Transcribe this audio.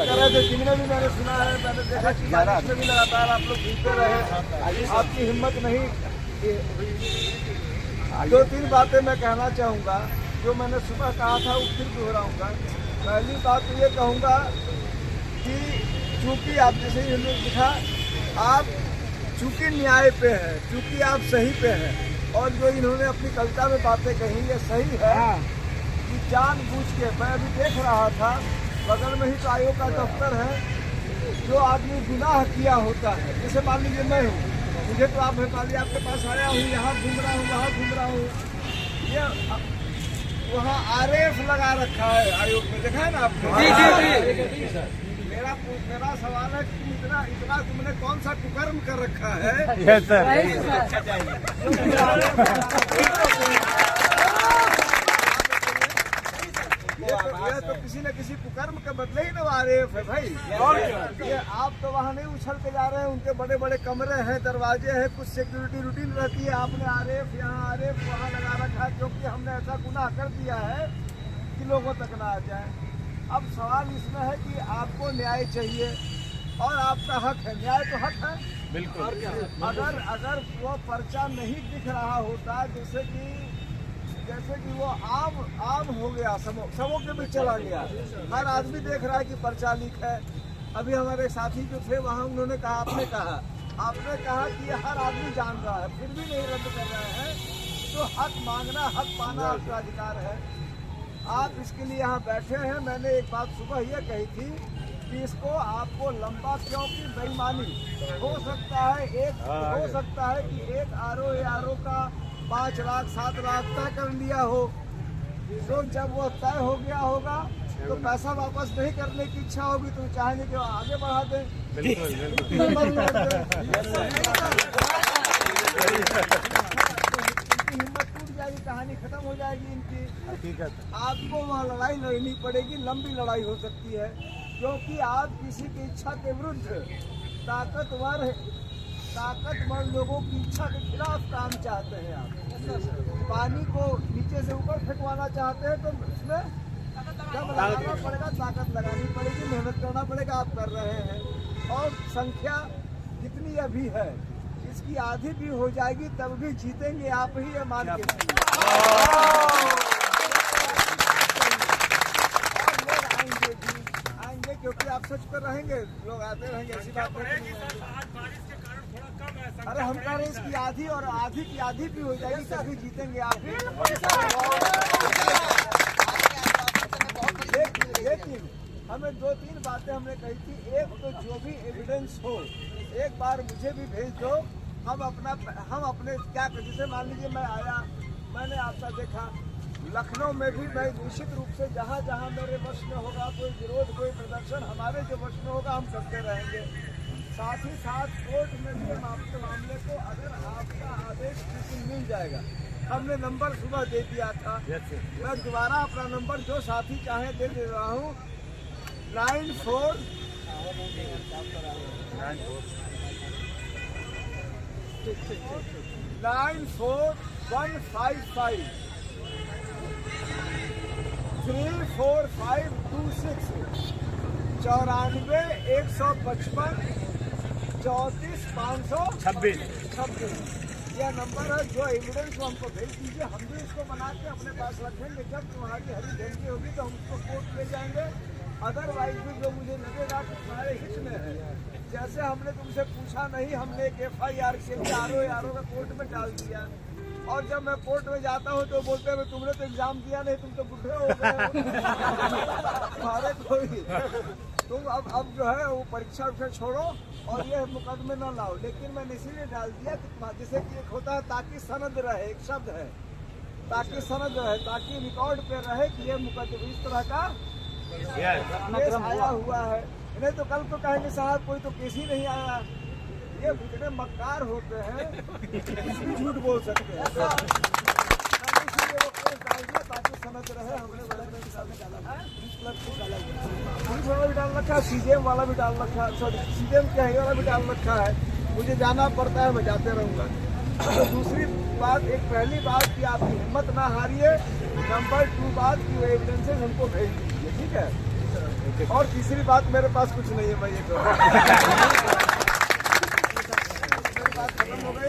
कर रहे थे, जिनमें भी मैंने सुना है, मैंने देखा कि बारिश में भी लगातार आप लोग घूमते रहे, आपकी हिम्मत नहीं। 2-3 बातें मैं कहना चाहूँगा जो मैंने सुबह कहा था वो फिर दोहराऊंगा। पहली बात तो ये कहूँगा कि चूंकि आप जैसे ही हमने लिखा, आप चूंकि न्याय पे है, चूंकि आप सही पे हैं, और जो इन्होंने अपनी कविता में बातें कही ये सही है कि जानबूझ के, मैं अभी देख रहा था बगल में ही तो आयोग का दफ्तर है, जो आदमी गुनाह किया होता है, जैसे मान लीजिए मैं हूँ, मुझे तो आप मान आपके पास आया हूँ, यहाँ घूम रहा हूँ, वहाँ घूम रहा हूँ, ये वहाँ आरएफ लगा रखा है आयोग में, देखा है ना आपने? मेरा सवाल है कि इतना तुमने कौन सा कुकर्म कर रखा है? Yes sir. ये तो किसी न किसी कुकर्म के बदले ही ना आरएफ है भाई। ये आप तो वहाँ नहीं उछल के जा रहे हैं, उनके बड़े बड़े कमरे हैं, दरवाजे हैं, कुछ सिक्योरिटी रूटीन रहती है, आपने आरएफ यहाँ आरएफ वहाँ लगा रखा है, क्योंकि हमने ऐसा गुनाह कर दिया है कि लोगों तक ना आ जाए। अब सवाल इसमें है कि आपको न्याय चाहिए और आपका हक है, न्याय तो हक है बिल्कुल। अगर वो पर्चा नहीं दिख रहा होता, जैसे कि वो आम हो गया, सबों के भी चला गया, हर आदमी देख रहा है कि पर्चा लीक है। अभी हमारे साथी जो थे वहाँ, उन्होंने कहा, आपने कहा कि हर आदमी जान रहा है, फिर भी नहीं रद्द कर रहे हैं, तो हक मांगना, हक पाना आपका अधिकार है। आप इसके लिए यहाँ बैठे हैं। मैंने एक बात सुबह ये कही थी कि इसको आपको लंबा, क्योंकि बेईमानी हो सकता है कि एक आरओ का 5 लाख 7 लाख तय कर लिया हो, तो जब वो तय हो गया होगा तो पैसा वापस नहीं करने की इच्छा होगी, तो चाहेंगे कि आगे बढ़ा दें। कहानी खत्म हो जाएगी इनकी। हकीकत आपको वहाँ लड़ाई लड़नी पड़ेगी, लंबी लड़ाई हो सकती है, क्योंकि आप किसी की इच्छा के विरुद्ध ताकतवर लोगों की इच्छा के खिलाफ काम चाहते हैं। आप पानी को नीचे से ऊपर फेंकवाना चाहते हैं, तो उसमें जब लगाना पड़ेगा, ताकत लगानी पड़ेगी, मेहनत करना पड़ेगा, आप कर रहे हैं। और संख्या जितनी अभी है इसकी आधी भी हो जाएगी, तब भी जीतेंगे आप ही, ये मान के आएंगे, क्योंकि आप सच पर रहेंगे, लोग आते रहेंगे, ऐसी बात नहीं है। अरे हम कह रहे हैं इसकी आधी और आधी की आधी भी हो जाएगी, तभी जीतेंगे आप ही। लेकिन हमें 2-3 बातें हमने कही थी। एक तो जो भी एविडेंस हो, एक बार मुझे भी भेज दो, हम अपने क्या, जैसे मान लीजिए मैं आया, मैंने आपका देखा, लखनऊ में भी मैं निश्चित रूप से जहाँ जहाँ मेरे वश में होगा, कोई विरोध, कोई प्रदर्शन हमारे जो वश में होगा, हम करते रहेंगे। साथ ही साथ कोर्ट में भी हम आपके मामले को, अगर आपका आदेश मिल जाएगा, हमने नंबर सुबह दे दिया था, मैं दोबारा अपना नंबर जो साथी चाहे दे रहा हूँ, 94 155 34526 94 155 34 526 यह नंबर है। जो एविडेंस को हमको भेज दीजिए, हम भी इसको बना के अपने पास रखेंगे। जब तुम्हारी हरी झंडी होगी तो हम उसको कोर्ट ले जाएंगे। अदरवाइज भी जो मुझे लगेगा कि तुम्हारे हित में है, जैसे हमने तुमसे पूछा नहीं, हमने एक FIR के लिए आरओ का कोर्ट में डाल दिया, और जब मैं कोर्ट में जाता हूँ तो बोलते हैं तुमने तो एग्जाम दिया नहीं, तुम तो बुढ़े हो गए, तुम्हारे कोई, तुम अब जो है वो परीक्षा छोड़ो और ये मुकदमे न लाओ। लेकिन मैंने इसीलिए डाल दिया कि जैसे कि एक होता है ताकि सनद रहे, एक शब्द है, ताकि सनद रहे, ताकि रिकॉर्ड पे रहे कि ये मुकदमे इस तरह का केस आया हुआ है। नहीं तो कल तो कहेंगे साहब कोई तो केस ही नहीं आया। ये इतने मक्कार होते हैं, कुछ भी झूठ बोल सकते हैं। इसीलिए वो केस डाल दिया ताकि समझ रहे। हमने बड़े पुलिस वाला भी डाल रखा है, CJM वाला भी डाल रखा है, सॉरी CJM क्या है वाला भी डाल रखा है। मुझे जाना पड़ता है, मैं जाते रहूँगा। तो दूसरी बात, एक पहली बात कि आपकी हिम्मत ना हारिए, नंबर 2 बात की वो एविडेंसेस हमको भेज दीजिए, ठीक है। और तीसरी बात, मेरे पास कुछ नहीं है, मैं ये कहूँ। मेरी बात खत्म हो गई।